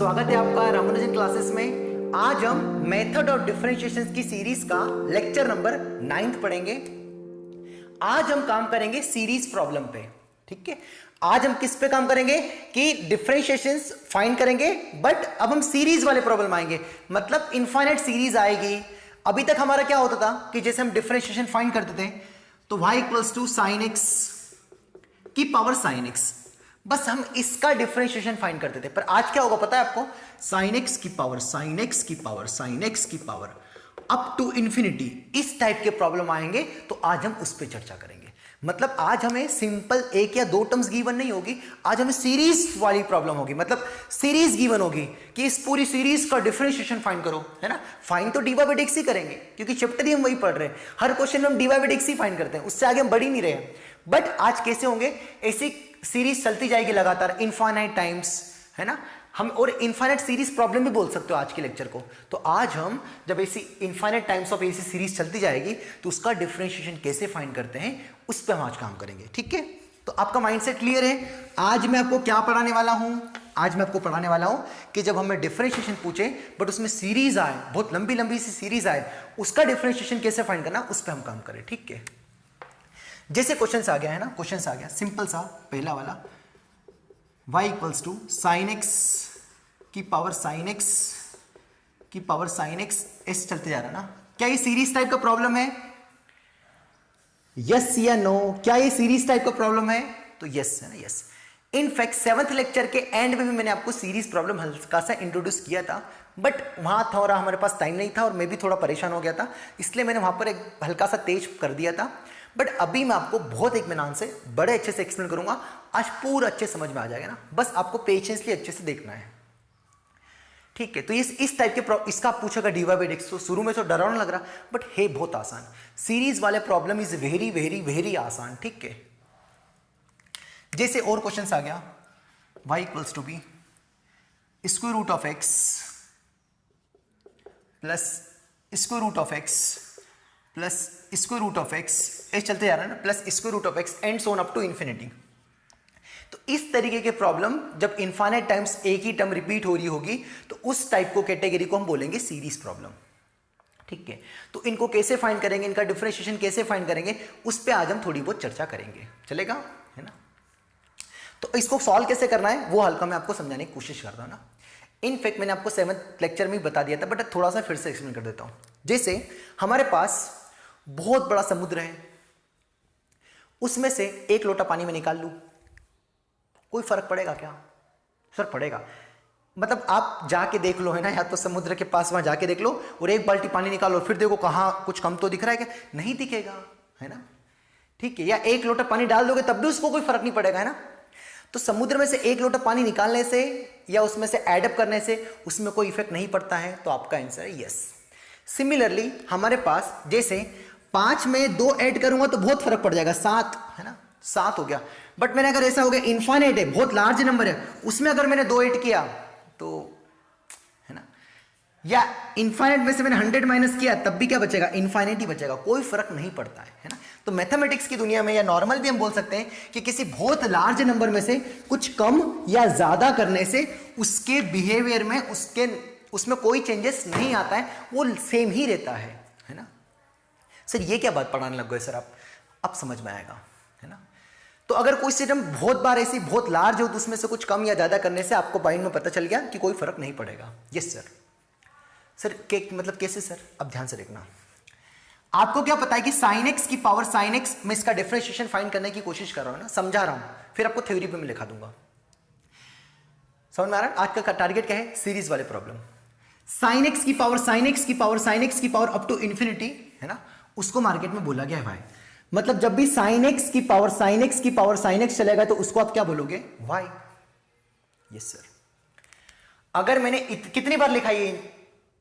स्वागत है आपका रामानुजन क्लासेस में। आज हम मेथड ऑफ डिफरेंशिएशन की सीरीज का लेक्चर नंबर 9 पढ़ेंगे। आज हम काम करेंगे सीरीज प्रॉब्लम पे। ठीक है, आज हम किस पे काम करेंगे कि डिफरेंशिएशंस फाइंड करेंगे, बट अब हम सीरीज वाले प्रॉब्लम आएंगे, मतलब इनफाइनाइट सीरीज आएगी। अभी तक हमारा क्या होता था कि जैसे हम डिफरेंशिएशन फाइंड करते थे तो y equals to sine x की पावर साइन एक्स, बस हम इसका डिफरेंशिएशन फाइंड करते थे। पर आज क्या होगा पता है आपको, साइन एक्स की पावर साइन एक्स की पावर साइन एक्स की पावर अप टू इंफिनिटी, इस टाइप के प्रॉब्लम आएंगे। तो आज हम उस पर चर्चा करेंगे। मतलब आज हमें सिंपल एक या दो टर्म्स गिवन नहीं होगी, आज हमें सीरीज वाली प्रॉब्लम होगी। मतलब सीरीज गिवन होगी कि इस पूरी सीरीज का डिफरेंशिएशन फाइंड करो, है ना। फाइंड तो डी बाई डी एक्स ही करेंगे क्योंकि चैप्टर ही हम वही पढ़ रहे हैं। हर क्वेश्चन में हम D by d x he find करते हैं, उससे आगे हम बढ़ ही नहीं रहे। बट आज कैसे होंगे, ऐसी सीरीज चलती जाएगी लगातार इनफाइनाइट टाइम्स, है ना। हम और इनफाइनाइट सीरीज प्रॉब्लम भी बोल सकते हो आज के लेक्चर को। तो आज हम जब ऐसी इनफाइनाइट टाइम्स ऑफ ऐसी सीरीज चलती जाएगी तो उसका डिफरेंशिएशन कैसे फाइंड करते हैं उस पर हम आज काम करेंगे। ठीक है, तो आपका माइंडसेट क्लियर है। आज मैं आपको क्या पढ़ाने वाला हूं, आज मैं आपको पढ़ाने वाला हूं कि जब हमें डिफरेंशिएशन पूछे बट उसमें सीरीज आए, बहुत लंबी लंबी सी सीरीज आए, उसका डिफरेंशिएशन कैसे फाइंड करना उस पर हम काम करें। ठीक है, जैसे क्वेश्चन आ गया है ना, क्वेश्चन आ गया सिंपल सा पहला वाला, y equals to sine x की पावर साइन एक्स की पावर साइन एक्स, ऐसे चलते जा रहा है ना। क्या ये सीरीज टाइप का प्रॉब्लम है? यस या नो? क्या ये सीरीज टाइप का प्रॉब्लम है? तो यस है ना, यस। इनफैक्ट 7th लेक्चर के एंड में भी मैंने आपको सीरीज प्रॉब्लम हल्का सा इंट्रोड्यूस किया था, बट वहां थोड़ा हमारे पास टाइम नहीं था और मैं भी थोड़ा परेशान हो गया था, इसलिए मैंने वहां पर एक हल्का सा तेज कर दिया था। बट अभी मैं आपको बहुत इत्मीनान से बड़े अच्छे से एक्सप्लेन करूंगा, आज पूरा अच्छे समझ में आ जाएगा ना। बस आपको पेशेंसली अच्छे से देखना है। ठीक है, तो इस टाइप के इसका पूछेगा d y by d x, तो शुरू में तो डरावना लग रहा, बट है बहुत आसान। सीरीज वाले problem is very very very आसान। ठीक है, जैसे और क्वेश्चन आ गया, y equals to be square root of x plus square root of x plus square root of x, ऐसे चलते जा रहा है ना, plus square root of x and so on up to infinity. तो इस तरीके के प्रॉब्लम जब इनफाइनाइट टाइम्स एक ही टर्म रिपीट हो रही होगी तो उस टाइप को कैटेगरी को हम बोलेंगे सीरीज प्रॉब्लम। ठीक है, तो इनको कैसे फाइंड करेंगे, इनका डिफरेंशिएशन कैसे फाइंड करेंगे, उस पर आज हम थोड़ी बहुत चर्चा करेंगे, चलेगा, है ना। तो इसको सॉल्व कैसे करना है वो हल्का मैं आपको समझाने की कोशिश करता हूं ना। इनफैक्ट मैंने आपको 7th लेक्चर में बता दिया था, बट थोड़ा सा फिर से एक्सप्लेन कर देता हूं। जैसे हमारे पास बहुत बड़ा समुद्र है, उसमें से एक लोटा पानी में निकाल लूं, कोई फर्क पड़ेगा क्या? सर पड़ेगा। मतलब आप जाके देख लो, है ना, या तो समुद्र के पास वहां जाके देख लो और एक बाल्टी पानी निकालो, फिर देखो कहां कुछ कम तो दिख रहा है क्या? नहीं दिखेगा, है ना। ठीक है, या एक लोटा पानी डाल दोगे तब भी उसको कोई फर्क नहीं पड़ेगा, है ना। तो समुद्र में से एक लोटा पानी निकालने से या उसमें से एडअप करने से उसमें कोई इफेक्ट नहीं पड़ता है, तो आपका आंसर है यस। सिमिलरली हमारे पास जैसे 5 में 2 ऐड करूंगा तो बहुत फर्क पड़ जाएगा, 7, है ना, 7 हो गया। बट मैंने अगर ऐसा हो गया इनफाइनाइट है, बहुत लार्ज नंबर है, उसमें अगर मैंने 2 ऐड किया तो, है ना, या इनफाइनाइट में से मैंने 100 माइनस किया तब भी क्या बचेगा? इनफाइनाइट ही बचेगा, कोई फर्क नहीं पड़ता है ना। तो मैथमेटिक्स की दुनिया में या नॉर्मल भी हम बोल सकते हैं कि किसी बहुत लार्ज नंबर में से कुछ कम या ज्यादा करने से उसके बिहेवियर में उसमें कोई चेंजेस नहीं आता है, वो सेम ही रहता है ना। सर ये क्या बात पढ़ाने लग गए सर आप? अब समझ में आएगा, है ना। तो अगर कोई सिस्टम बहुत बार ऐसी बहुत लार्ज हो तो उसमें से कुछ कम या ज्यादा करने से आपको माइंड में पता चल गया कि कोई फर्क नहीं पड़ेगा। Yes sir. सर मतलब कैसे सर? अब ध्यान से देखना। आपको क्या पता है कि साइन एक्स की पावर साइन एक्स, मैं इसका डिफरेंशिएशन फाइंड करने की कोशिश कर रहा हूं ना, समझा रहा हूं, फिर आपको थ्योरी पे मैं लिखा दूंगा। समझ में आ रहा है? आज का टारगेट क्या है? सीरीज वाले प्रॉब्लम। साइन एक्स की पावर साइन एक्स की पावर साइन एक्स की पावर अप टू इंफिनिटी, है ना, उसको मार्केट में बोला गया है भाई। मतलब जब भी साइन एक्स की पावर साइन एक्स की पावर साइन एक्स चलेगा तो उसको आप क्या बोलोगे? वाई। Yes sir. अगर मैंने कितनी बार लिखा ये?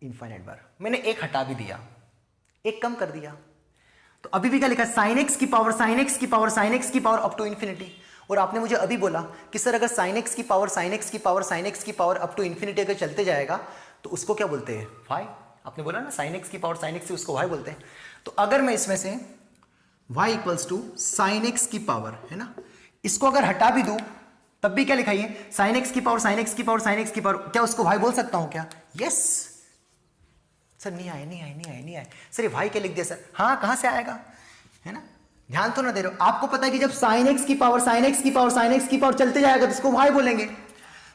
इनफाइनाइट बार। मैंने एक हटा भी दिया, एक कम कर दिया, तो अभी भी क्या लिखा? साइन एक्स की पावर साइन एक्स की पावर साइन एक्स की पावर अप टू इंफिनिटी। और आपने मुझे अभी बोला कि सर अगर साइन एक्स की पावर साइन एक्स की पावर साइन एक्स की पावर अप टू इंफिनिटी अगर चलते जाएगा तो उसको क्या बोलते हैं? वाई। आपने बोला ना साइन एक्स की पावर साइन एक्स से उसको वाई बोलते हैं। तो अगर मैं इसमें से y equals to sine x की पावर, है ना, इसको अगर हटा भी दूं तब भी क्या लिखा है, साइन एक्स की पावर साइन एक्स की पावर साइन एक्स की पावर, क्या उसको वाई बोल सकता हूं क्या? यस सर, नहीं आए सर, ये वाई क्या लिख दिया सर? हाँ, कहां से आएगा, है ना? ध्यान तो ना दे रहे हो। आपको पता है कि जब साइन एक्स की पावर साइन एक्स की पावर साइन एक्स की पावर चलते जाएगा तो इसको वाई बोलेंगे।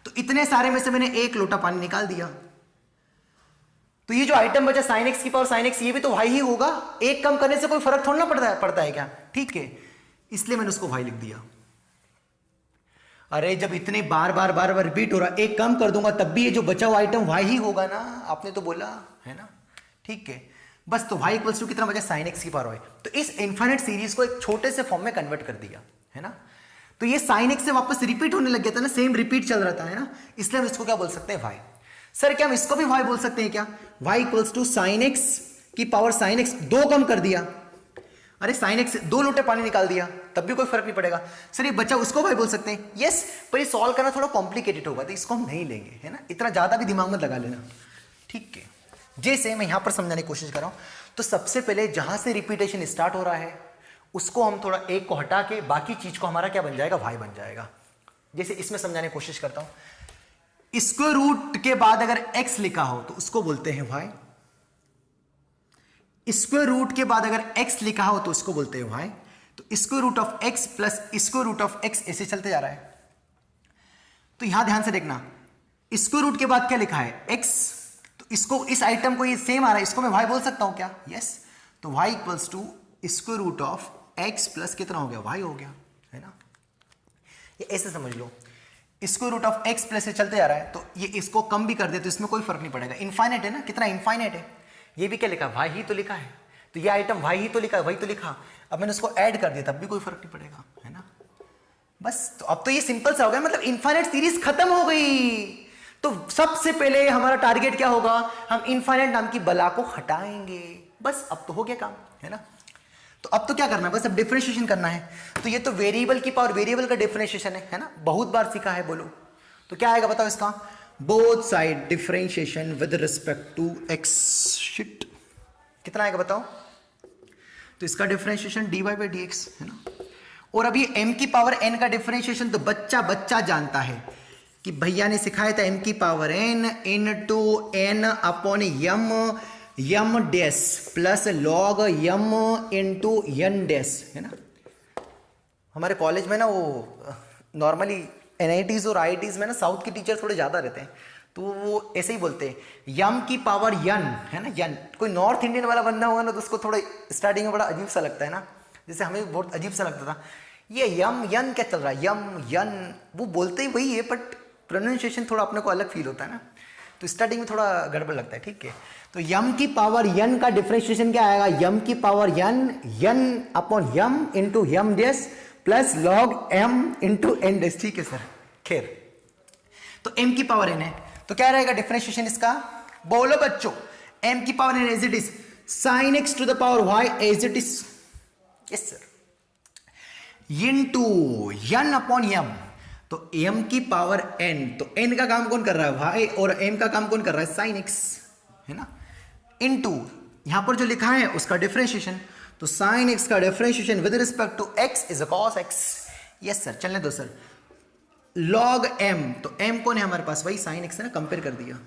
तो इतने सारे में से मैंने एक लोटा पानी निकाल दिया, तो ये जो आइटम बचा साइन एक्स की पावर साइन एक्स, ये भी तो वाई ही होगा। एक कम करने से कोई फर्क थोड़ा ना पड़ता है क्या? ठीक है, इसलिए मैंने उसको वाई लिख दिया। अरे जब इतने बार बार रिपीट हो रहा, एक कम कर दूंगा तब भी ये जो बचा हुआ आइटम वाई ही होगा ना, आपने तो बोला है ना। ठीक है, बस तो y इक्वल्स टू कितना बचा, साइन एक्स की पावर वाई। तो इस इनफाइनाइट सीरीज को एक छोटे से फॉर्म में कन्वर्ट कर दिया, है ना। तो ये साइन एक्स से वापस रिपीट होने लग गया था ना, सेम रिपीट चल रहा था, है ना, इसलिए हम इसको क्या बोल सकते हैं, y। सर क्या हम इसको भी y बोल सकते हैं क्या? y equals to sine x की पावर साइन एक्स, दो कम कर दिया, अरे साइन एक्स दो लोटे पानी निकाल दिया, तब भी कोई फर्क नहीं पड़ेगा। सर ये बच्चा उसको भाई बोल सकते हैं, यस, पर ये सॉल्व करना थोड़ा कॉम्प्लिकेटेड होगा, तो इसको हम नहीं लेंगे, है ना, इतना ज्यादा भी दिमाग मत लगा लेना। ठीक है, जैसे मैं यहां पर समझाने की कोशिश कर रहा हूं, तो सबसे पहले जहां से रिपीटेशन स्टार्ट हो रहा है उसको हम थोड़ा एक को हटा के बाकी चीज को हमारा क्या बन जाएगा, वाई बन जाएगा। जैसे इसमें समझाने की कोशिश करता हूं, स्क्वायर रूट के बाद अगर एक्स लिखा हो तो उसको बोलते हैं वाई, स्क्वायर रूट के बाद अगर x लिखा हो तो उसको बोलते हैं y। तो square root of x plus square root of x ऐसे चलते जा रहा है। तो यहां ध्यान से देखना, स्क्वायर रूट के बाद क्या लिखा है, x, तो इसको, इस आइटम को ये सेम आ रहा है, इसको मैं y बोल सकता हूं क्या? यस। तो y equals to square root of x plus कितना हो गया, y हो गया, है ना। ये ऐसे समझ लो, square root of x plus से चलते जा रहा है, तो ये इसको कम भी कर दे तो इसमें कोई फर्क नहीं पड़ेगा, इनफाइनाइट है ना, कितना इनफाइनाइट है। ये भी क्या लिखा, वाई ही तो लिखा है, तो ये आइटम वाई ही तो लिखा है, वही तो लिखा। अब मैंने उसको ऐड कर दिया तब भी कोई फर्क नहीं पड़ेगा, है ना। बस तो अब तो ये सिंपल सा हो गया, मतलब इनफाइनाइट सीरीज खत्म हो गई। तो सबसे पहले हमारा टारगेट क्या होगा, हम इनफाइनाइट नाम की बला को हटाएंगे, बस अब तो हो गया काम, है ना। तो अब तो क्या करना है, बस अब डिफरेंशिएशन करना है। तो ये तो वेरिएबल की पावर वेरिएबल का डिफरेंशिएशन है ना, बहुत बार सीखा है, बोलो तो क्या आएगा बताओ इसका, both side differentiation with respect to x, shit, कितना आएगा बताओ। तो इसका differentiation dy by d x, है ना। और अब ये m की पावर n का डिफरेंशिएशन तो बच्चा बच्चा जानता है कि भैया ने सिखाया था m की power n into n upon m dash plus log m into n dash, है ना। हमारे कॉलेज में ना वो नॉर्मली NITs और IITs में ना साउथ के टीचर थोड़े ज़्यादा रहते हैं, तो वो ऐसे ही बोलते हैं, यम की पावर यन, है ना, यन। कोई नॉर्थ इंडियन वाला बंदा होगा ना तो उसको थोड़ा स्टार्टिंग में बड़ा अजीब सा लगता है ना, जैसे हमें बहुत अजीब सा लगता था, ये यम यन क्या चल रहा है, यम यन, वो बोलते ही वही है बट प्रोनाउंसिएशन थोड़ा अपने को अलग फील होता है ना, तो स्टार्टिंग में थोड़ा गड़बड़ लगता है। ठीक है, तो यम की पावर यन का डिफरेंशिएशन क्या आएगा, यम की power n, n upon m into m dash plus log m into n dash. ठीक है सर, खैर, तो m की पावर n है, तो क्या रहेगा डिफरेंशिएशन इसका, बोलो बच्चों, m की power n as it is sine x टू the power y as it is, yes sir, into n upon m, तो m की पावर n, तो n का काम कौन कर रहा है y, और m का काम कौन कर रहा है साइन x, है ना, इनटू यहां पर जो लिखा है उसका डिफरेंशिएशन, तो साइन x का differentiation with respect to x is cos x, yes sir, चलने दो सर, लॉग m, तो m कौन है हमारे पास, वही साइन x है ना, कंपेयर कर दिया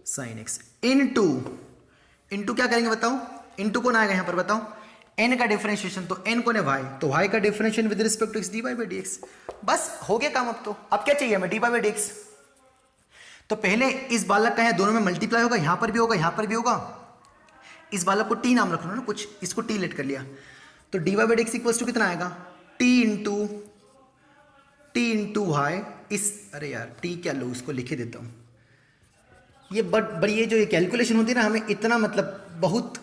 साइन x, इनटू क्या करेंगे बताओ, इनटू कौन आएगा यहां पर बताओ, n का डिफरेंशिएशन, तो n कौन है y, तो y का differentiation with respect to x dy by dx, बस हो गया काम। अब क्या चाहिए हमें, dy बाई dx। तो पहले इस बालक का है, दोनों में मल्टीप्लाई होगा, यहां पर भी होगा, यहां पर भी होगा, इस बालक को t नाम रख लो ना कुछ, इसको t लेट कर लिया, तो dy by dx equals to कितना आएगा, t इंटू y, इस, अरे यार t क्या लो, उसको लिखे देता हूं, ये बट ये जो ये कैलकुलेशन होती है ना, हमें इतना मतलब बहुत,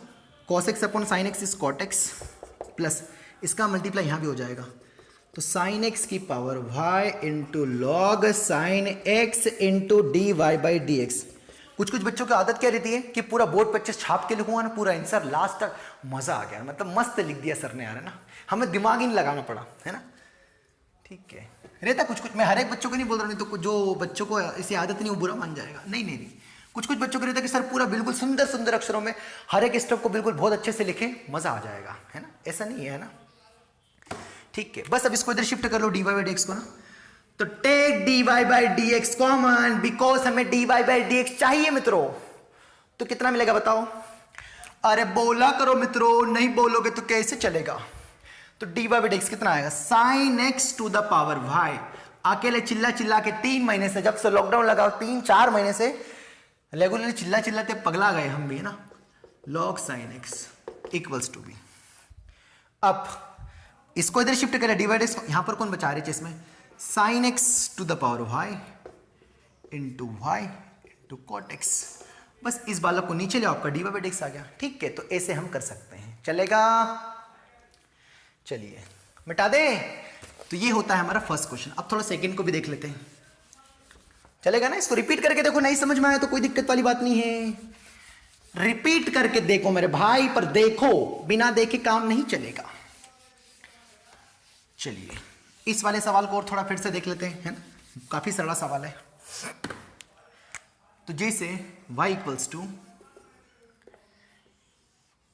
cos x upon sine x is cot x, plus इसका मल्टीप्लाई यहां भी हो जाएगा, तो साइन x की power y into log sine x into d y by d x. कुछ बच्चों की आदत क्या रहती है कि पूरा बोर्ड पर छाप के लिखूंगा ना पूरा आंसर, लास्ट तक मजा आ गया, मतलब मस्त लिख दिया सर ने यार, है ना, हमें दिमाग ही नहीं लगाना पड़ा, है ना। ठीक है, रहता कुछ, मैं हर एक बच्चों को नहीं बोल रहा, नहीं तो जो बच्चों को ऐसी आदत नहीं वो बुरा मान जाएगा, नहीं, कुछ बच्चों को रहता है कि सर पूरा बिल्कुल सुंदर सुंदर अक्षरों में हर एक स्टेप को बिल्कुल बहुत अच्छे से लिखें, मजा आ जाएगा, है ना, ऐसा नहीं है ना। ठीक है, बस अब इसको इधर शिफ्ट कर लो dy बाई dx को ना, तो take dy by d x common, because हमें dy बाई डी एक्स चाहिए मित्रों। तो कितना मिलेगा बताओ? अरे बोला करो मित्रों, नहीं बोलोगे तो कैसे चलेगा? तो dy बाई डी एक्स कितना आएगा? Sine x to the power y. अकेले चिल्ला चिल्ला के 3 महीने से, जब से लॉकडाउन लगा 3-4 महीने से रेगुलरली चिल्ला चिल्लाते पगला गए हम भी, है ना। Log sine x equals to be. अब इसको इधर शिफ्ट करें, डिवाइड यहां पर कौन बचा रहे इसमें? Sine x to the power y into cot x. बस इस बालक को नीचे ले आओ, आपका डी बाई डी एक्स आ गया। ठीक है, तो ऐसे हम कर सकते हैं, चलेगा? चलिए मिटा दें। तो ये होता है हमारा फर्स्ट क्वेश्चन। अब थोड़ा सेकंड को भी देख लेते हैं, चलेगा ना? इसको रिपीट करके देखो, नहीं समझ में आया तो कोई दिक्कत वाली बात नहीं है। रिपीट करके देखो मेरे भाई, पर देखो, बिना देखे काम नहीं चलेगा। चलिए इस वाले सवाल को और थोड़ा फिर से देख लेते हैं, है ना। काफी सरल सवाल है। तो जैसे y equals to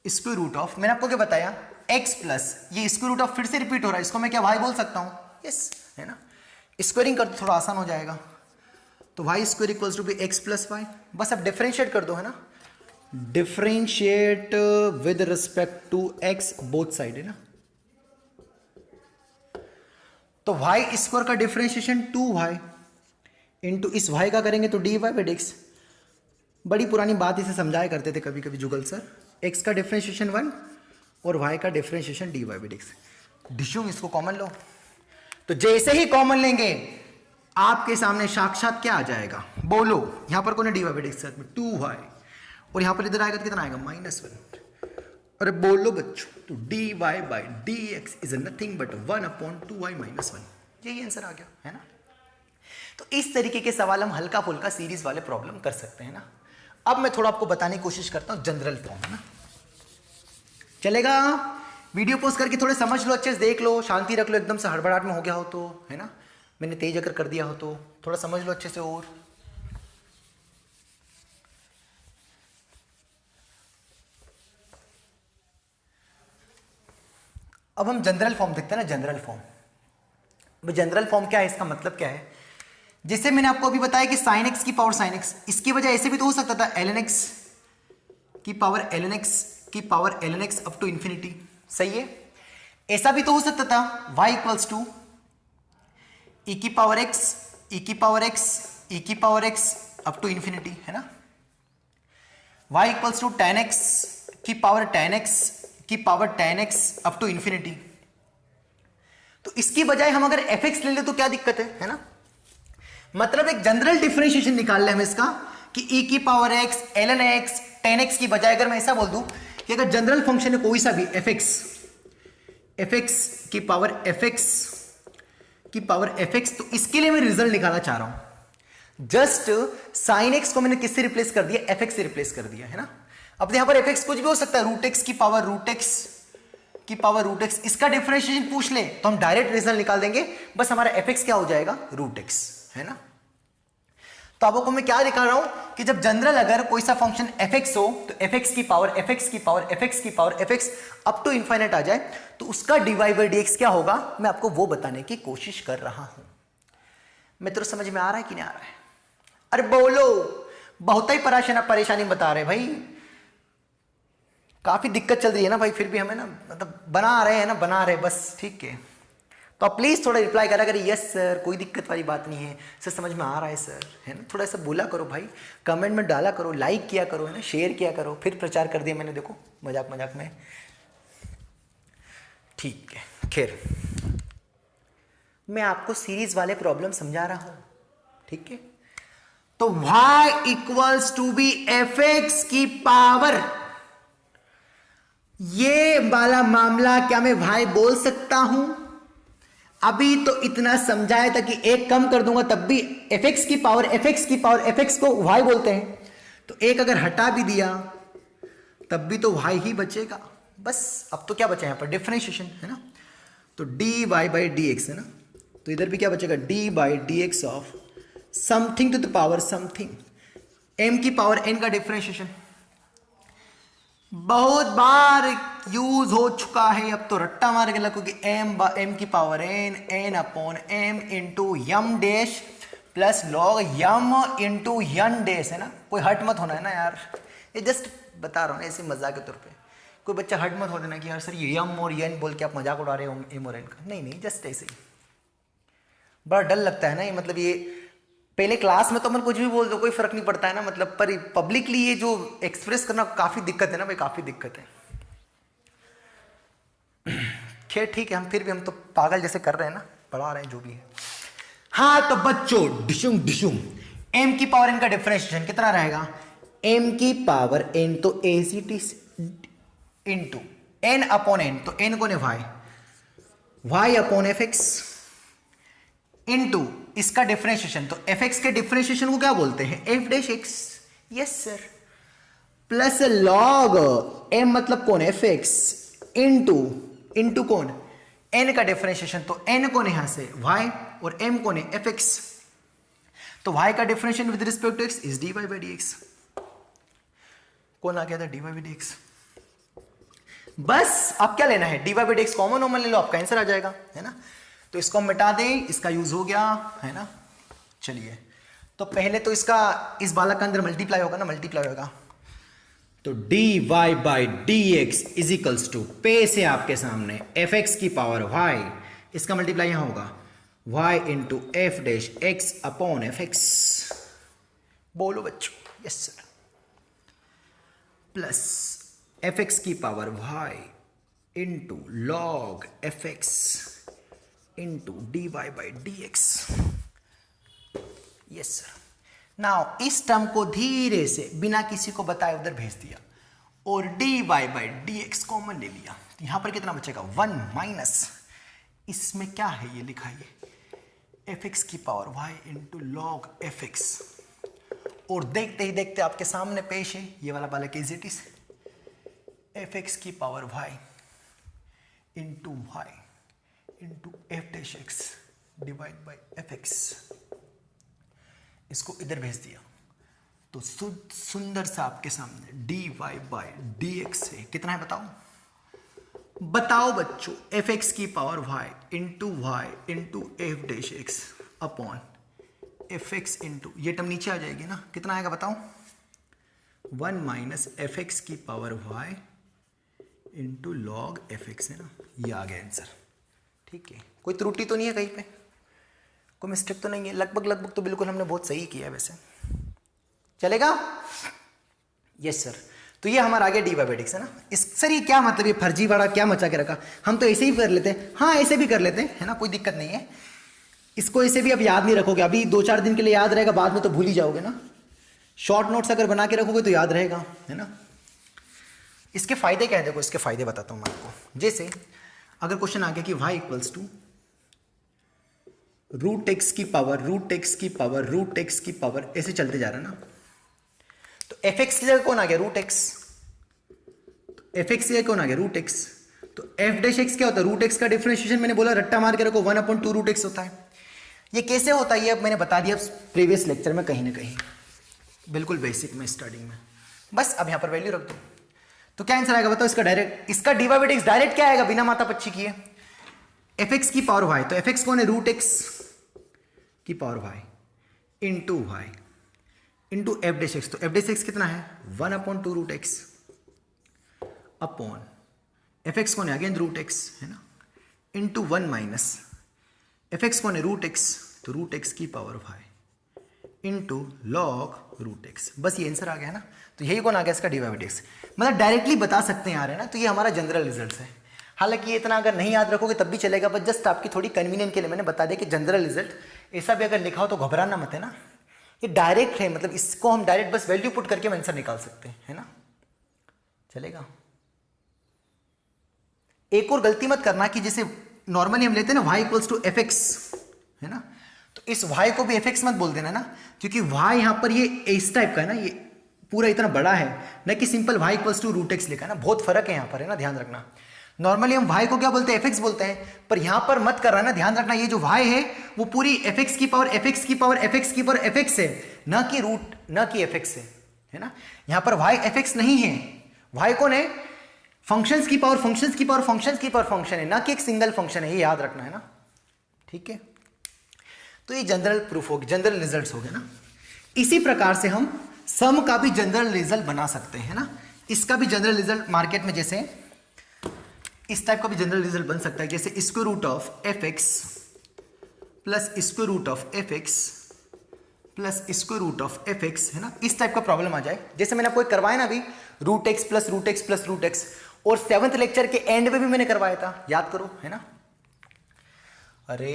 square root of, मैंने आपको क्या बताया? x प्लस, ये स्क्वायर रूट ऑफ फिर से रिपीट हो रहा है, इसको मैं क्या y बोल सकता हूं? यस, है ना। स्क्वायरिंग कर तो थोड़ा आसान हो जाएगा। तो y स्क्वायर इक्वल्स टू भी x प्लस वाई। बस अब डिफरेंशिएट कर दो, है ना। Differentiate with respect to x both side, है ना। तो y स्क्वायर का डिफरेंशिएशन 2y इंटू इस y का करेंगे तो dy बाई डी एक्स। बड़ी पुरानी बात इसे समझाया करते थे कभी कभी जुगल सर। x का डिफरेंशिएशन 1 और y का differentiation dy by d x. Dishoom इसको कॉमन लो, तो जैसे ही कॉमन लेंगे आपके सामने साक्षात क्या आ जाएगा? बोलो। यहां पर कौन है? dy बाई डी एक्स में 2y, और यहां पर इधर आएगा तो कितना आएगा? -1। अरे बोलो बच्चों, तो dy by d x is nothing but 1/2y - 1। यही आंसर आ गया, है ना। तो इस तरीके के सवाल हम हल्का फुल्का सीरीज वाले प्रॉब्लम कर सकते हैं ना। अब मैं थोड़ा आपको बताने की कोशिश करता हूं जनरल फॉर्म, है ना। चलेगा? वीडियो पोस्ट करके थोड़े समझ लो, अच्छे से देख लो, शांति रख लो, एकदम से हड़बड़ाहट में हो गया हो तो, है ना, मैंने तेज अगर कर दिया हो तो थोड़ा समझ लो अच्छे से। और अब हम जनरल फॉर्म देखते हैं ना। जनरल फॉर्म, जनरल फॉर्म क्या है, इसका मतलब क्या है? जैसे मैंने आपको अभी बताया कि साइन एक्स की पावर साइन एक्स, इसकी वजह ऐसे भी तो हो सकता था ln x की पावर ln x की power ln x up to infinity. सही है। ऐसा भी तो हो सकता था y इक्वल्स टू e की पावर x e की पावर x e की power x up to infinity, है ना। y equals to tan x की पावर tan x की power tan x up to infinity. तो इसकी बजाय हम अगर fx ले ले तो क्या दिक्कत है ना। मतलब एक जनरल डिफरेंशिएशन निकाल ले हम इसका कि e की power x ln x tan x की बजाय अगर मैं ऐसा बोल दूं कि अगर जनरल फंक्शन है कोई सा भी fx की पावर fx, तो इसके लिए मैं रिजल्ट निकालना चाह रहा हूं। जस्ट साइन x को मैंने किससे रिप्लेस कर दिया? fx से रिप्लेस कर दिया, है ना। अब यहां पर fx कुछ भी हो सकता है, रूट एक्स की पावर रूट एक्स, इसका डिफरेंशिएशन पूछ ले तो हम डायरेक्ट रिजल्ट निकाल देंगे। बस हमारा fx क्या हो जाएगा? रूट एक्स, है ना। तो आपको मैं क्या दिखा रहा हूं कि जब जनरल अगर कोई सा फंक्शन fx हो तो fx की power fx up to infinite आ जाए तो उसका dy बाई डी एक्स क्या होगा, मैं आपको वो बताने की कोशिश कर रहा हूं। मित्रों समझ में आ रहा है कि नहीं आ रहा है? अरे बोलो, बहुत ही परेशानी बता रहे भाई, काफी दिक्कत चल रही है ना भाई, फिर भी हमें ना मतलब बना रहे बस, ठीक है। तो आप प्लीज थोड़ा रिप्लाई करा करें, यस सर, कोई दिक्कत वाली बात नहीं है सर, समझ में आ रहा है सर, है ना। थोड़ा सा बोला करो भाई, कमेंट में डाला करो, लाइक किया करो, है ना, शेयर किया करो। फिर प्रचार कर दिया मैंने, देखो मजाक में, ठीक है। खैर मैं आपको सीरीज वाले प्रॉब्लम समझा रहा हूं, ठीक है। तो y equals to be fx की पावर, ये वाला मामला क्या मैं भाई बोल सकता हूं? अभी तो इतना समझाया था कि एक कम कर दूंगा तब भी fx की पावर fx को y बोलते हैं, तो एक अगर हटा भी दिया तब भी तो y ही बचेगा। बस अब तो क्या बचा यहां पर? डिफरेंशिएशन, है ना। तो dy बाई डी एक्स, है ना। तो इधर भी क्या बचेगा? d by d x of something to the power something, m की पावर n का डिफरेंशिएशन। बहुत बार यूज हो चुका है, अब तो रट्टा मार के लगो कि एम की power n upon m into m dash plus log m into n dash, है ना। कोई हट मत होना है ना यार, ये जस्ट बता रहा हूँ ऐसे मजाक के तौर पे। कोई बच्चा हट मत हो देना कि यार सर ये यम और यन बोल के आप मजाक उड़ा रहे हो एम और एन का। नहीं नहीं, जस्ट ऐसे ही। बड़ा डर लगता है ना ये, मतलब ये पहले क्लास में तो अपन कुछ भी बोल दो कोई फर्क नहीं पड़ता है ना, मतलब पर पब्लिकली ये जो एक्सप्रेस करना काफी दिक्कत है ना भाई, काफी दिक्कत है। खैर ठीक है, हम फिर भी हम तो पागल जैसे कर रहे हैं ना, पढ़ा रहे हैं जो भी है। हाँ तो बच्चों डिशुम डिशुम, एम की पावर एन का डिफरेंशिएशन कितना रहेगा, एम की पावर एन तो a c t into n upon n, तो एन को ने y upon f x into इसका डिफरेंशिएशन, तो एफ एक्स के डिफरेंशिएशन को क्या बोलते हैं, f dash x, yes sir, plus log m मतलब कौन, एफ एक्स इंटू कौन, एन का डिफरेंशिएशन, तो एन कौन है यहां से वाई और एम कौन है एफ एक्स, तो वाई का differentiation with respect to x is d y by d x. कौन आ गया था, d y by d x. बस अब क्या लेना है, d y by d x common normal ले लो, आपका आंसर आ जाएगा, है ना। तो इसको हम मिटा दें, इसका यूज हो गया, है ना। चलिए तो पहले तो इसका इस बालक के अंदर मल्टीप्लाई होगा ना, मल्टीप्लाई होगा, तो d y by d x is equals to, पे से आपके सामने एफ एक्स की पावर वाई, इसका मल्टीप्लाई यहां होगा y into f dash x upon f x. बोलो बच्चों, yes sir, plus f x की power y into log f x into d y by d x, yes sir. Now इस term को धीरे से बिना किसी को बताए उधर भेज दिया और d y by d x common ले लिया, तो यहां पर कितना बचेगा 1 माइनस, इसमें क्या है ये लिखा है एफ एक्स की power y into log f x, और देखते ही देखते आपके सामने पेश है ये वाला बालक is it is f x की power y into y into f dash x divide by f x, इसको इधर भेज दिया तो सुंदर सा आपके सामने d y by d x है कितना है बताओ बच्चों, एफ एक्स की power y into f dash x upon f x into ये टर्म नीचे आ जाएगी ना, कितना आएगा बताओ 1 माइनस एफ एक्स की power y into log f x, है ना। ये आ गया आंसर, ठीक है। कोई त्रुटि तो नहीं है कहीं पे, कोई मिस्टेक तो नहीं है, लगभग तो बिल्कुल हमने बहुत सही किया है वैसे, चलेगा, यस सर। तो ये हमारा आगे d y by d x है ना। इस सर ये क्या मतलब, ये फर्जी वाला क्या मचा के रखा, हम तो ऐसे ही कर लेते हैं, हाँ ऐसे भी कर लेते हैं, है ना, कोई दिक्कत नहीं है। इसको ऐसे भी अब याद नहीं रखोगे, अभी 2-4 दिन के लिए याद रहेगा, बाद में तो भूल ही जाओगे ना। शॉर्ट नोट्स अगर बना के रखोगे तो याद रहेगा, है ना। इसके फायदे क्या है, देखो इसके फायदे बताता हूं मैं आपको। जैसे अगर क्वेश्चन आ गया कि y equals to root x की पावर ऐसे चलते जा रहा है ना, तो एफ एक्स की जगह कौन आ गया रूट एक्स, तो एफ एक्स की जगह कौन आ गया रूट एक्स, तो एफ डैश एक्स क्या होता है, रूट एक्स का डिफरेंशिएशन मैंने बोला रट्टा मार के रखो 1/2 रूट एक्स होता है। ये कैसे होता है ये अब मैंने बता दिया प्रीवियस लेक्चर में कहीं ना कहीं, बिल्कुल बेसिक में स्टार्टिंग में, बस अब यहां पर वैल्यू रख दो। तो क्या आंसर आएगा बताओ इसका, डायरेक्ट इसका d y by d x direct क्या आएगा बिना माता पच्ची किए, एफ एक्स की पावर वाई, तो एफ एक्स कौन है रूट एक्स की power y into f dash x, तो एफ डैश एक्स कितना है 1/2 root x upon f x कौन है अगेन रूट एक्स, है ना, इंटू 1 माइनस एफ एक्स कौन है रूट एक्स, तो रूट एक्स की power y into log root x, बस ये आंसर आ गया ना। तो यही कौन आ गया इसका d y by d x, मतलब डायरेक्टली बता सकते हैं यार, है ना। तो ये हमारा जनरल रिजल्ट है, हालांकि ये इतना अगर नहीं याद रखोगे तब भी चलेगा, बस जस्ट आपकी थोड़ी कन्वीनियंस के लिए मैंने बता दिया कि जनरल रिजल्ट ऐसा भी अगर लिखा हो तो घबराना मत, है ना। ये डायरेक्ट है, मतलब इसको हम डायरेक्ट बस वैल्यू पुट करके आंसर निकाल सकते हैं, है ना, चलेगा। एक और गलती मत करना कि जैसे नॉर्मली हम लेते हैं ना y equals to f x, है ना, तो इस y को भी एफ एक्स मत बोल देना ना, क्योंकि y यहां पर ये इस टाइप का है ना, ये पूरा इतना बड़ा है ना कि simple y equals to root x लिखा है ना, बहुत फर्क है यहां पर, है ना, ध्यान रखना। नॉर्मली हम y को क्या बोलते हैं एफ एक्स बोलते हैं, पर यहां पर मत करना ना, ध्यान रखना ये जो y है वो पूरी एफ एक्स की पावर एफ एक्स की पावर एफ एक्स की पावर एफ एक्स है, ना कि रूट ना कि एफ एक्स है ना। यहां पर y एफ एक्स नहीं है, y कौन है? फंक्शंस की पावर फंक्शंस की पावर फंक्शंस की पावर फंक्शन है, ना कि एक सिंगल फंक्शन है, ये याद रखना है ना, ठीक है। तो ये जनरल प्रूफ हो गया, जनरल रिजल्ट्स हो गए ना। इसी प्रकार से हम सम का भी जनरल रिजल्ट बना सकते हैं ना। इसका भी जनरल रिजल्ट मार्केट में जैसे इस टाइप का भी जनरल रिजल्ट बन सकता है, जैसे square root of f x plus square root of f x plus square root of f x, है ना। इस टाइप का प्रॉब्लम आ जाए, जैसे मैंने आपको करवाया ना अभी, root x plus root x plus root x, और 7th लेक्चर के एंड में भी मैंने करवाया था, याद करो, है ना। अरे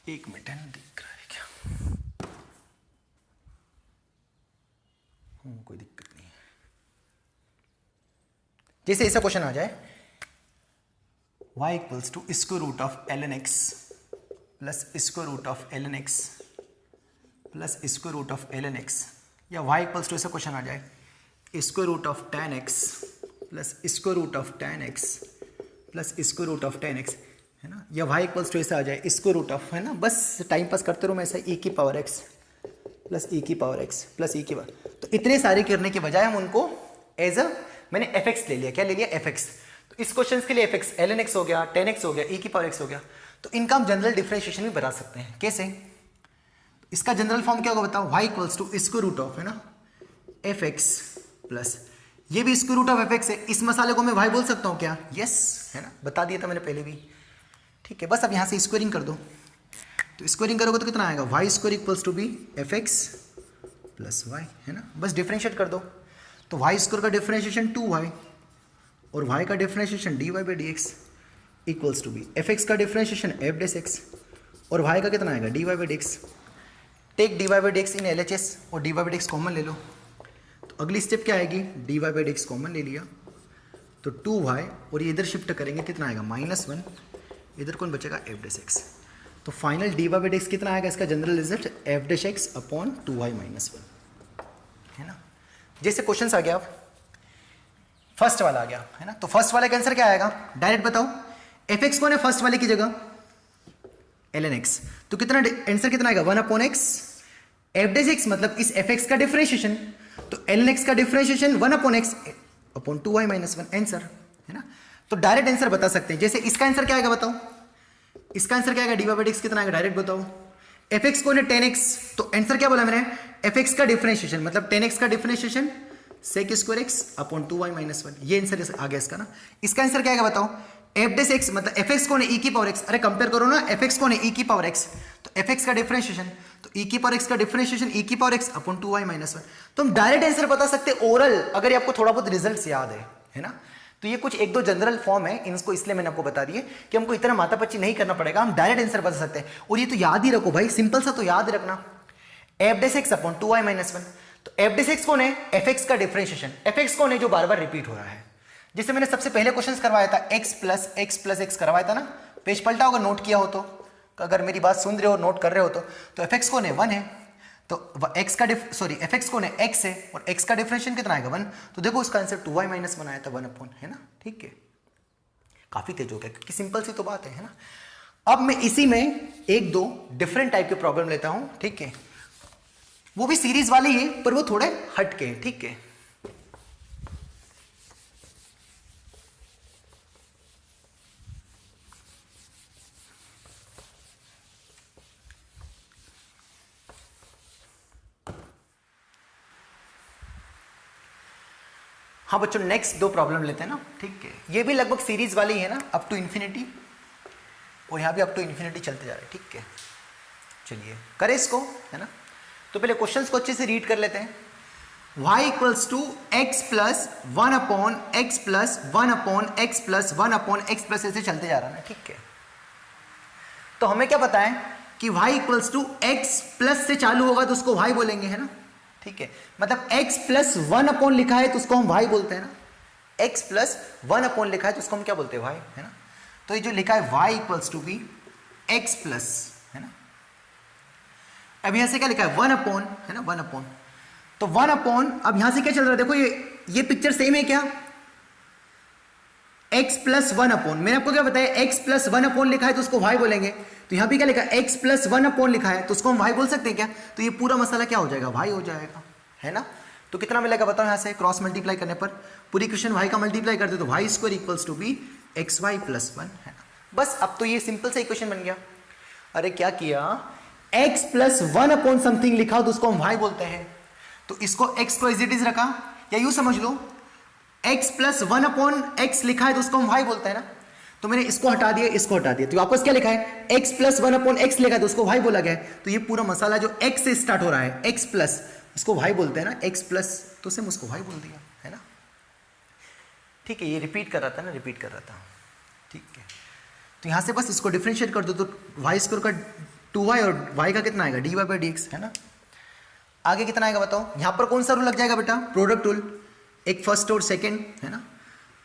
एक मिनट, है ना, दिख रहा है क्या? कोई दिक्कत नहीं है। जैसे ऐसा क्वेश्चन आ जाए, y equals to square root of ln x plus square root of ln x plus square root of ln x, या y इक्वल्स टू ऐसा क्वेश्चन आ जाए, square root of tan x plus square root of tan x plus square root of tan x, है ना, या y equals to ऐसा आ जाए, square root of, है ना, बस टाइम पास करते रहो मैं ऐसा, e की पावर x प्लस e की पावर x प्लस e की पावर। तो इतने सारे करने के बजाय हम उनको एज अ, मैंने fx ले लिया, क्या ले लिया? fx। तो इस क्वेश्चन के लिए fx ln x हो गया, tan x हो गया, e की पावर x हो गया। तो इनका हम जनरल डिफरेंशिएशन भी बता सकते हैं, कैसे? इसका जनरल फॉर्म क्या होगा बताओ? y equals to square root of, है ना, fx प्लस, ये भी स्क्वायर रूट ऑफ fx है, इस मसाले को मैं y बोल सकता हूँ क्या? यस, है ना, बता दिया था मैंने पहले भी, ठीक है। बस अब यहाँ से स्क्वायरिंग कर दो, तो स्क्वायरिंग करोगे तो कितना आएगा? Y square equals to be f x plus y, है ना, बस डिफरेंशिएट कर दो। तो वाई स्क्वायर का डिफरेंशिएशन 2y और y का differentiation dy by d x equals to be f x का डिफरेंशिएशन एफ डेस एक्स और y का कितना आएगा? dy by d x. Take dy by d x in LHS और dy by d x common ले लो। तो अगली स्टेप क्या आएगी? dy by d x common ले लिया तो 2y, और ये इधर शिफ्ट करेंगे, कितना आएगा? -1, इधर कौन बचेगा? F dash x. तो फाइनल डी बाई डेक्स कितना आएगा? इसका general result F dash x upon 2y minus 1, है ना। जैसे क्वेश्चन आ गया, फर्स्ट वाला आ गया, है ना, तो फर्स्ट वाले का आंसर क्या आएगा? डायरेक्ट बताओ, एफ एक्स कौन है फर्स्ट वाले की जगह? ln x। तो कितना आंसर कितना आएगा? 1 upon x, F dash x मतलब इस एफ एक्स का डिफरेंशिएशन, तो ln x का differentiation 1 upon x upon 2y minus 1 answer, है ना। तो डायरेक्ट आंसर बता सकते हैं। जैसे इसका आंसर क्या आएगा बताओ? इसका आंसर क्या आएगा? डी बाई एक्स कितना आएगा? डायरेक्ट बताओ। एफ एक्स कौन है? 10x, तो आंसर क्या बोला मैंने? एफ एक्स का डिफरेंशिएशन मतलब 10x का differentiation sec square x upon 2y minus 1, ये आंसर आ गया इसका ना। इसका आंसर क्या आएगा बताओ? एफ डेस एक्स मतलब एफ एक्स कौन है? ई की पावर एक्स। अरे कंपेयर करो ना, एफ एक्स कौन है? ई की पावर एक्स, तो एफ एक्स का डिफरेंशिएशन, तो ई की पावर एक्स का डिफरेंशिएशन ई की power x upon 2y minus 1। तो हम डायरेक्ट आंसर बता सकते हैं ओरल, अगर आपको थोड़ा बहुत रिजल्ट याद है ना। तो ये कुछ एक दो जनरल फॉर्म है, इनको इसलिए मैंने आपको बता दिए कि हमको इतना माथापच्ची नहीं करना पड़ेगा, हम डायरेक्ट आंसर बता सकते हैं। और ये तो याद ही रखो भाई, सिंपल सा तो याद ही रखना, F dash x upon 2y minus 1। तो एफ डेस एक्स कौन है? एफ एक्स का डिफरेंशिएशन। एफ एक्स कौन है? जो बार बार रिपीट हो रहा है। जैसे मैंने सबसे पहले क्वेश्चन करवाया था, एक्स प्लस एक्स करवाया था ना, पेज पलटा होगा नोट किया हो तो, अगर मेरी बात सुन रहे हो नोट कर रहे हो तो एफ एक्स कौन है? 1 है, तो x का एफ एक्स कौन है? x है, और x का डिफरेंशिएशन कितना आएगा? 1। तो देखो इसका आंसर 2y माइनस 1 आया था 1 अपॉन, है ना, ठीक है। काफी तेज हो गया क्योंकि सिंपल सी तो बात है ना। अब मैं इसी में एक दो डिफरेंट टाइप के प्रॉब्लम लेता हूं, ठीक है, वो भी सीरीज वाले ही है पर वो थोड़े हट के हैं, ठीक है। हाँ बच्चों, नेक्स्ट दो प्रॉब्लम लेते हैं ना, ठीक है। ये भी लगभग सीरीज वाली है ना, अप टू इन्फिनिटी, और यहाँ भी अप टू इन्फिनिटी चलते जा रहे हैं, ठीक है। चलिए करें इसको, है ना। तो पहले क्वेश्चंस को अच्छे से रीड कर लेते हैं। y equals to x plus 1 upon x plus 1 upon x plus 1 upon x plus ऐसे चलते जा रहा है ना, ठीक है। तो हमें क्या पता है कि y equals to x plus से चालू होगा तो उसको y बोलेंगे, है ना, ठीक है। मतलब x प्लस 1 अपॉन लिखा है तो उसको हम y बोलते हैं ना, x प्लस 1 अपॉन लिखा है तो उसको हम क्या बोलते हैं? y, है ना। तो ये जो लिखा है y equals to be x plus, है ना। अब यहां से क्या लिखा है? 1 अपॉन, है ना, 1 अपॉन, तो 1 अपॉन, अब यहां से क्या चल रहा है देखो, ये पिक्चर सेम है क्या? x प्लस 1 अपॉन, मैंने आपको क्या बताया? x प्लस 1 अपॉन लिखा है तो उसको y बोलेंगे। तो यहां भी क्या लिखा है? x प्लस 1 अपॉन लिखा है तो उसको हम y बोल सकते हैं क्या? तो ये पूरा मसाला क्या हो जाएगा? y हो जाएगा, है ना। तो कितना मिलेगा बताओ यहाँ से क्रॉस मल्टीप्लाई करने पर, पूरी इक्वेशन y का मल्टीप्लाई करते तो y square equals to be x y plus 1 है ना। बस अब तो ये सिंपल सा इक्वेशन बन गया। अरे क्या किया, x प्लस 1 अपॉन समथिंग लिखा तो उसको हम y बोलते हैं, तो इसको x को एज इट इज रखा, या यूं समझ लो x प्लस 1 अपॉन x लिखा है तो उसको हम y बोलते हैं ना। तो मैंने इसको हटा दिया, इसको हटा दिया, तो वापस क्या लिखा है, x प्लस 1 अपॉन x लिखा है तो उसको y बोला गया है। तो ये पूरा मसाला जो x से स्टार्ट हो रहा है, x प्लस, उसको y बोलते हैं ना, x प्लस, तो सेम उसको y बोल दिया है ना। ठीक है, ये रिपीट कर रहा था ना, रिपीट कर रहा था। ठीक है, तो यहां से बस इसको डिफरेंशिएट कर दो तो वाई स्क्वायर का 2y और y का कितना आएगा, dy बाई dx है ना। आगे कितना आएगा बताओ, यहां पर कौन सा रूल लग जाएगा बेटा, प्रोडक्ट रूल, एक फर्स्ट और सेकंड है ना।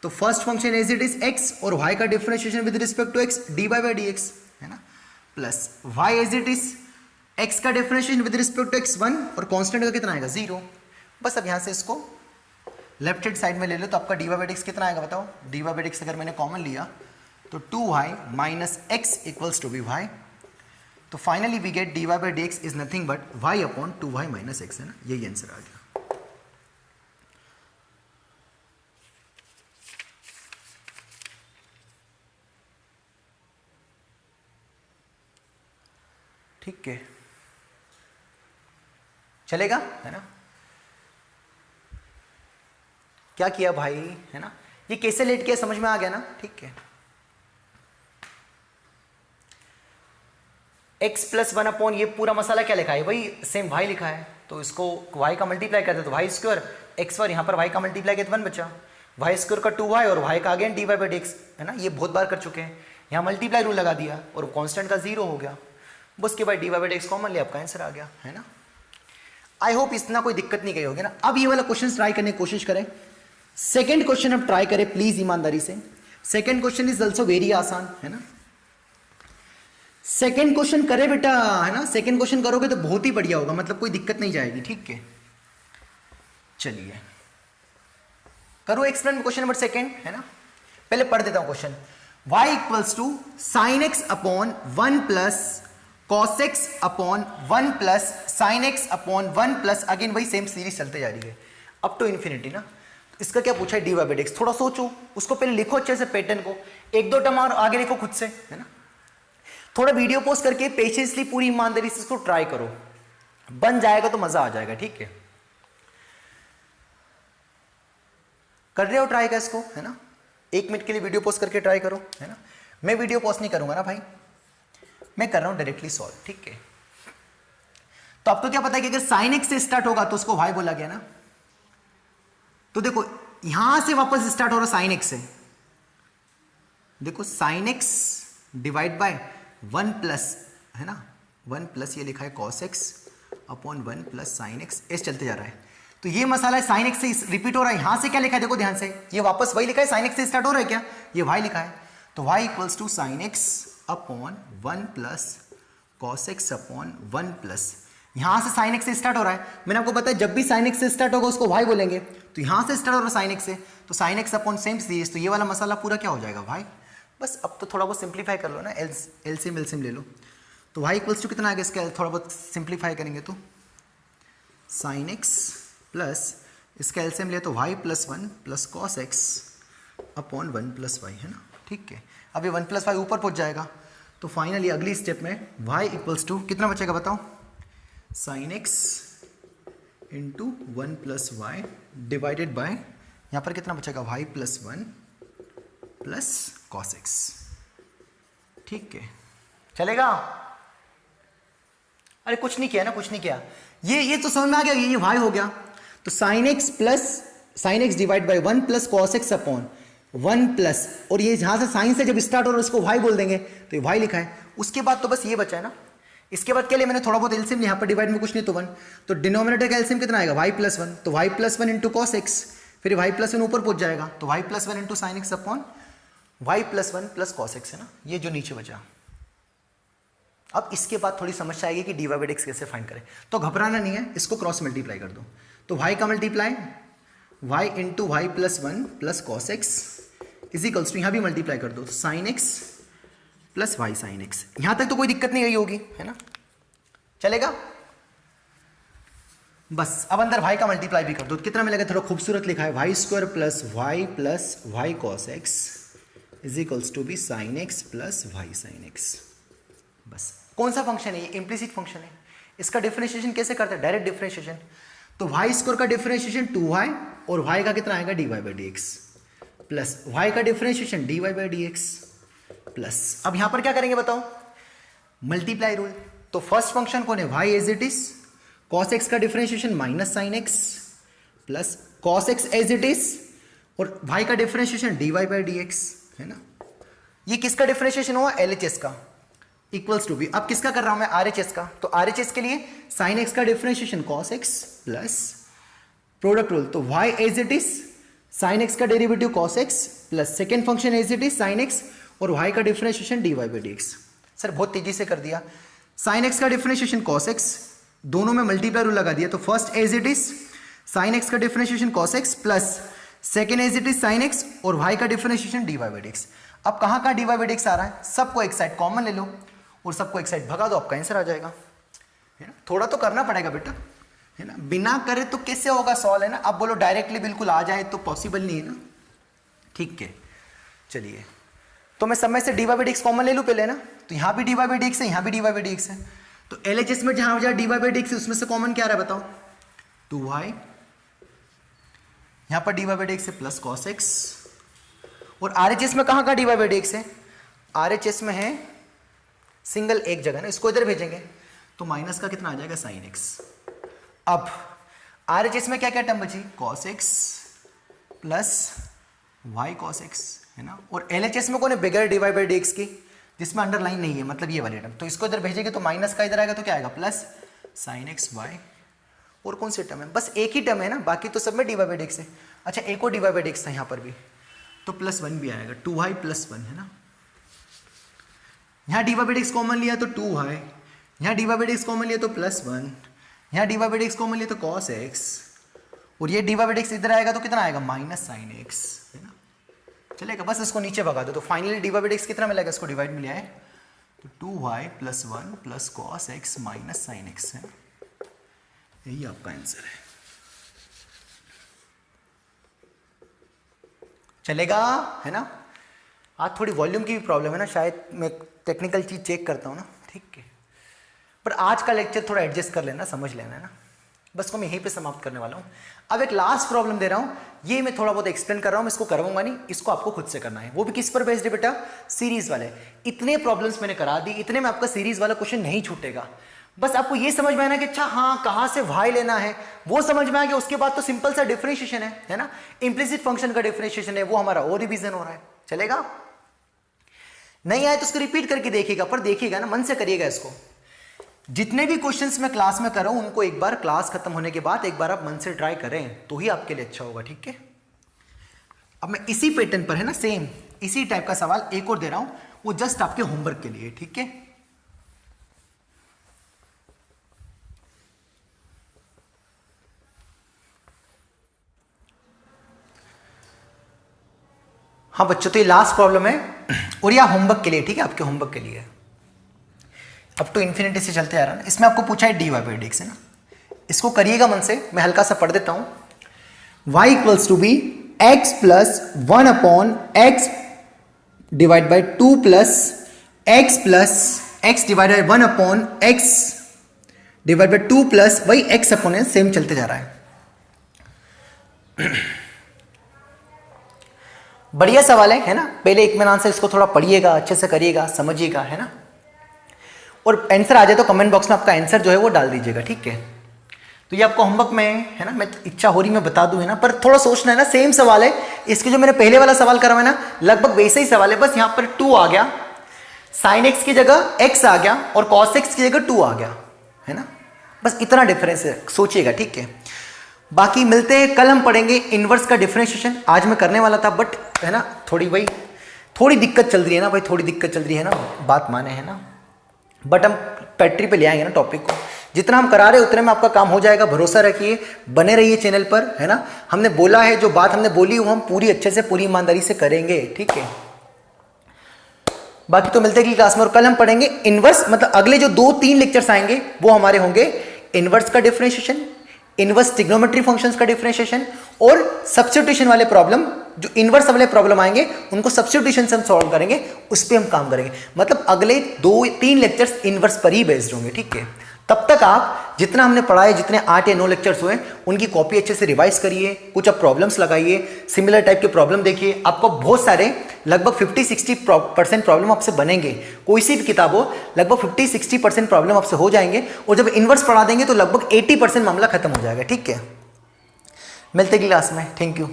तो first function as it is x और y का differentiation with respect to x dy by dx है ना, plus y as it is x का differentiation with respect to x 1 और कांस्टेंट का कितना आएगा 0। बस अब यहां से इसको लेफ्ट हैंड साइड में ले लो तो आपका dy बाई dx कितना आएगा बताओ, dy बाई dx अगर मैंने कॉमन लिया तो 2y minus x equals to be y। तो finally we get dy by dx is nothing but y upon 2y minus x है ना, यही आंसर आ गया। ठीक है, चलेगा है ना। क्या किया भाई है ना, ये कैसे लेट किया समझ में आ गया ना। ठीक है, x प्लस 1 अपॉन ये पूरा मसाला क्या लिखा है, वही सेम y लिखा है, तो इसको y का मल्टीप्लाई करते तो वाई स्क्वायर एक्स और यहाँ पर y का मल्टीप्लाई किया तो 1 बचा, वाई स्क्वायर का 2y और y का अगेन dy बाई dx है ना। ये बहुत बार कर चुके हैं, यहाँ मल्टीप्लाई रूल लगा दिया और कांस्टेंट का 0 हो गया, बस के बाद dy बाई dx कॉमन लिया, आपका आंसर आ गया है ना। आई होप इतना कोई दिक्कत नहीं गई होगी ना। अब ये वाला क्वेश्चन ट्राई करने की कोशिश करें, सेकंड क्वेश्चन अब ट्राई करें प्लीज ईमानदारी से। Second question is also very आसान है ना। सेकंड क्वेश्चन करे बेटा है ना, सेकंड क्वेश्चन करोगे तो बहुत ही बढ़िया होगा, मतलब कोई दिक्कत नहीं जाएगी। ठीक है, चलिए करो एक्सप्लेन क्वेश्चन नंबर सेकंड है ना। पहले पढ़ देता हूं question, y equals to sine x upon 1 plus cos x upon 1 plus sine x upon 1 plus, again वही सेम सीरीज चलते जा रही है अप टू इन्फिनिटी ना। इसका क्या पूछा है dy बाई dx, थोड़ा सोचो उसको, पहले लिखो अच्छे से पैटर्न को, एक दो टर्म और आगे लिखो खुद से है ना। थोड़ा वीडियो पोज करके पेशेंसली पूरी ईमानदारी से इसको ट्राई करो, बन जाएगा तो मजा आ जाएगा। ठीक है, कर रहे हो ट्राई का इसको है ना, 1 मिनट के लिए वीडियो पोज करके ट्राई करो है ना। मैं वीडियो पोज नहीं करूंगा ना भाई, मैं कर रहा हूं डायरेक्टली सॉल्व। ठीक है, तो आपको क्या पता है कि अगर साइन एक्स से स्टार्ट होगा तो उसको y बोला गया ना। तो देखो यहां से वापस स्टार्ट हो रहा साइन एक्स से, देखो sine x divide by 1 plus है ना, 1 प्लस ये लिखा है cos x upon 1 plus sine x, ऐसे चलते जा रहा है। तो ये मसाला है साइन एक्स से रिपीट हो रहा है, यहां से क्या लिखा है देखो ध्यान से, ये वापस वही लिखा है, साइन एक्स से स्टार्ट हो रहा है क्या, ये y लिखा है। तो y equals to sine x upon 1 plus cos x upon 1 plus, यहां से साइन एक्स से स्टार्ट हो रहा है। मैंने आपको बताया जब भी साइन एक्स से स्टार्ट होगा उसको y बोलेंगे, तो यहां से स्टार्ट हो रहा है साइन एक्स से, तो sine x upon same series, तो ये वाला मसाला पूरा क्या हो जाएगा y। बस अब तो थोड़ा बहुत सिंप्लीफाई कर लो ना, एलसीएम ले लो, तो y इक्वल्स टू कितना आएगा इसका, थोड़ा बहुत सिंप्लीफाई करेंगे तो साइन एक्स प्लस इसका एलसीएम ले तो y plus 1 plus cos x upon 1 plus y है ना। ठीक है, अब ये 1 प्लस वाई ऊपर पहुंच जाएगा, तो फाइनली अगली स्टेप में y इक्वल्स टू कितना बचेगा बताओ, sine x into 1 plus y divided by, यहाँ पर कितना बचेगा y plus 1 plus cos x। ठीक है, चलेगा। अरे कुछ नहीं किया ना, कुछ नहीं किया, ये तो समझ में आ गया, ये y हो गया, तो sine x plus sine x divide by 1 plus cos x upon 1 plus, और ये जहां से साइन से जब स्टार्ट हो रहा है उसको y बोल देंगे, तो ये y लिखा है। उसके बाद तो बस ये बचा है ना, इसके बाद क्या लिया मैंने, थोड़ा बहुत एलसीएम, यहाँ पर डिवाइड में कुछ नहीं तो 1, तो डिनोमिनेटर का एलसीएम कितना आएगा y प्लस 1, तो y plus 1 into cos x, फिर y प्लस 1 ऊपर पहुंच जाएगा, तो y plus 1 into sine x upon y plus 1 plus cos x है ना, ये जो नीचे बचा। अब इसके बाद थोड़ी समस्या आएगी कि dy बाई dx कैसे फाइंड करें, तो घबराना नहीं है, इसको क्रॉस मल्टीप्लाई कर दो, तो y का multiply y into y plus 1 plus cos x is equals to, यहाँ भी मल्टीप्लाई कर दो, तो sine x plus y sine x. यहां तक तो कोई दिक्कत नहीं आई होगी है ना, चलेगा। बस अब अंदर y का मल्टीप्लाई भी कर दो, कितना मिलेगा, थोड़ा खूबसूरत लिखा है, y² plus y cos x is equals to be sin x plus y sin x। बस कौन सा फंक्शन है ये, इम्प्लिसिट फंक्शन है। इसका डिफरेंशिएशन कैसे करते हैं, डायरेक्ट डिफरेंशिएशन। तो y² का डिफरेंशिएशन 2y और y का कितना आएगा dy/dx प्लस y का डिफरेंशिएशन dy/dx प्लस, अब यहां पर क्या करेंगे बताओ, मल्टीप्लाई रूल। तो फर्स्ट फंक्शन कौन है, y as it is, cos x का differentiation minus sin x plus cos x as it is और y का डिफरेंशिएशन dy/dx है ना। ये किसका डिफरेंशिएशन हुआ, LHS का, इक्वल्स टू बी, अब किसका कर रहा हूं मैं, RHS का। तो RHS के लिए sin x का differentiation cos x plus product rule, तो y as it is sin x का derivative cos x plus second function as it is sin x और y का डिफरेंशिएशन dy/dx। सर बहुत तेजी से कर दिया, sin x का डिफरेंशिएशन cos x, दोनों में मल्टीप्लाई रूल लगा दिया। तो first as it is sin x का differentiation cos x plus second as it is sin x और y का डिफरेंशिएशन dy/dx। अब कहां का dy/dx आ रहा है, सबको एक साइड कॉमन ले लो और सबको एक साइड भगा दो, आपका आंसर आ जाएगा, है ना। थोड़ा तो करना पड़ेगा बेटा, है ना, बिना करे तो कैसे होगा सॉल्व, है ना। अब बोलो डायरेक्टली बिल्कुल आ जाए तो पॉसिबल नहीं है ना, ठीक है। चलिए तो मैं सब में से dy/dx कॉमन ले लूं पहले ना, तो यहां भी dy/dx है, यहां भी dy/dx है। तो LHS में जहां dy/dx है उसमें से कॉमन क्या आ रहा है बताओ, 2y, यहां पर dy/dx है प्लस cos x, और RHS में कहां का dy/dx है, RHS में है सिंगल एक जगह ना, इसको इधर भेजेंगे तो माइनस का कितना आ जाएगा sin x। अब RHS में क्या क्या टर्म बची, cos x plus y cos x है ना, और LHS में कौन है, बगैर dy/dx की, जिसमें अंडरलाइन नहीं है, मतलब ये वाले टर्म, तो इसको इधर भेजेंगे तो माइनस का इधर आएगा तो क्या आएगा प्लस sin x y, और कौन से टर्म है, बस एक ही टर्म है ना, बाकी तो सब में dy/dx है। अच्छा एक और dy/dx था यहाँ पर भी, तो +1 भी आएगा, 2y + 1 है ना। यहाँ dy/dx कॉमन लिया तो 2y, यहाँ dy/dx कॉमन लिया तो +1, यहाँ dy/dx कॉमन लिया तो cos x, और ये dy/dx इधर आएगा तो कितना आएगा माइनस sin x है ना। चलेगा, बस इसको नीचे भगा दो तो फाइनली dy/dx कितना मिलेगा, इसको डिवाइड में लिया है तो 2y + 1 + cos x - sin x है, यही आपका आंसर है। चलेगा, है ना। आज थोड़ी वॉल्यूम की भी प्रॉब्लम है ना, शायद मैं टेक्निकल चीज चेक करता हूँ ना, ठीक है। पर आज का लेक्चर थोड़ा एडजस्ट कर लेना, समझ लेना है ना, बस को मैं यहीं पे समाप्त करने वाला हूँ। अब एक लास्ट प्रॉब्लम दे रहा हूँ, ये मैं थोड़ा बहुत एक्सप्लेन कर रहा हूँ, मैं इसको करवाऊंगा नहीं, इसको आपको खुद से करना है। वो भी किस पर बेस्ड है बेटा, सीरीज वाले। इतने प्रॉब्लम्स मैंने करा दी, इतने में आपका सीरीज वाला क्वेश्चन नहीं छूटेगा। बस आपको ये समझ में आना कि अच्छा हाँ कहाँ से y लेना है, वो समझ में आ गया, उसके बाद तो सिंपल सा डिफरेंशिएशन है ना, इम्प्लिसिट फंक्शन का डिफरेंशिएशन है, वो हमारा और रिवीजन हो रहा है। चलेगा, नहीं आए तो उसको रिपीट करके देखिएगा, पर देखिएगा ना, मन से करिएगा इसको। जितने भी क्वेश्चंस मैं क्लास में कर रहा हूं उनको एक बार क्लास खत्म होने के बाद एक बार आप मन से ट्राई करें, तो ही आपके लिए अच्छा होगा, ठीक है। अब मैं इसी पैटर्न पर, है ना, सेम इसी टाइप का सवाल एक और दे रहा हूं, वो जस्ट आपके होमवर्क के लिए, ठीक है। हाँ बच्चों, तो ये लास्ट प्रॉब्लम है और यह होमवर्क के लिए, ठीक है, आपके होमवर्क के लिए। अब टू इन्फिनिटी से चलते आ रहा है, इसमें आपको पूछा है dy/dx है ना, इसको करिएगा मन से, मैं हल्का सा पढ़ देता हूं। y = b x + 1/x / 2 + x / 1/x / 2 plus वही x/, सेम चलते जा रहा है। बढ़िया सवाल है ना। पहले एक आंसर इसको थोड़ा पढ़िएगा, अच्छे से करिएगा, समझिएगा, है ना। और आंसर आ जाए तो कमेंट बॉक्स में आपका आंसर जो है वो डाल दीजिएगा, ठीक है। तो ये आपको होमवर्क में है ना, मैं इच्छा हो रही मैं बता दूं, है ना, पर थोड़ा सोचना है ना। सेम सवाल है, इसके जो मैंने पहले वाला सवाल करा है ना, लगभग वैसे ही सवाल है, बस यहाँ पर 2 आ गया, sin x की जगह x आ गया और cos x की जगह 2 आ गया, है ना। बस इतना डिफरेंस है, सोचिएगा, ठीक है। बाकी मिलते हैं कल, हम पढ़ेंगे इनवर्स का डिफरेंशिएशन। आज मैं करने वाला था बट है ना, थोड़ी दिक्कत चल रही है ना भाई, थोड़ी दिक्कत चल रही है ना, बात माने, है ना। बट हम पैट्री पे ले आएंगे ना टॉपिक को, जितना हम करा रहे उतने में आपका काम हो जाएगा। भरोसा रखिए, बने रहिए चैनल पर, है ना। हमने बोला है, जो बात हमने बोली वो हम पूरी अच्छे से, पूरी ईमानदारी से करेंगे, ठीक है। बाकी तो मिलते हैं क्लास में, और कल हम पढ़ेंगे इनवर्स, मतलब अगले जो 2-3 लेक्चर्स आएंगे वो हमारे होंगे इनवर्स का डिफरेंशिएशन, इनवर्स ट्रिग्नोमेट्री फंक्शंस का डिफरेंशिएशन और सब्स्टिट्यूशन वाले प्रॉब्लम, जो इनवर्स वाले प्रॉब्लम आएंगे उनको सब्स्टिट्यूशन से हम सॉल्व करेंगे, उस पर हम काम करेंगे। मतलब अगले 2-3 लेक्चर्स इनवर्स पर ही बेस्ड होंगे, ठीक है। तब तक आप जितना हमने पढ़ा है, जितने 8 या 9 लेक्चर्स हुए, उनकी कॉपी अच्छे से रिवाइज करिए, कुछ अब प्रॉब्लम्स लगाइए, सिमिलर टाइप के प्रॉब्लम देखिए। आपको बहुत सारे लगभग 50-60% प्रॉब्लम आपसे बनेंगे, कोई सी भी किताब हो, लगभग 50-60% प्रॉब्लम आपसे हो जाएंगे। और जब इनवर्स पढ़ा देंगे तो लगभग 80% मामला खत्म हो जाएगा, ठीक है। मिलते क्लास में, थैंक यू।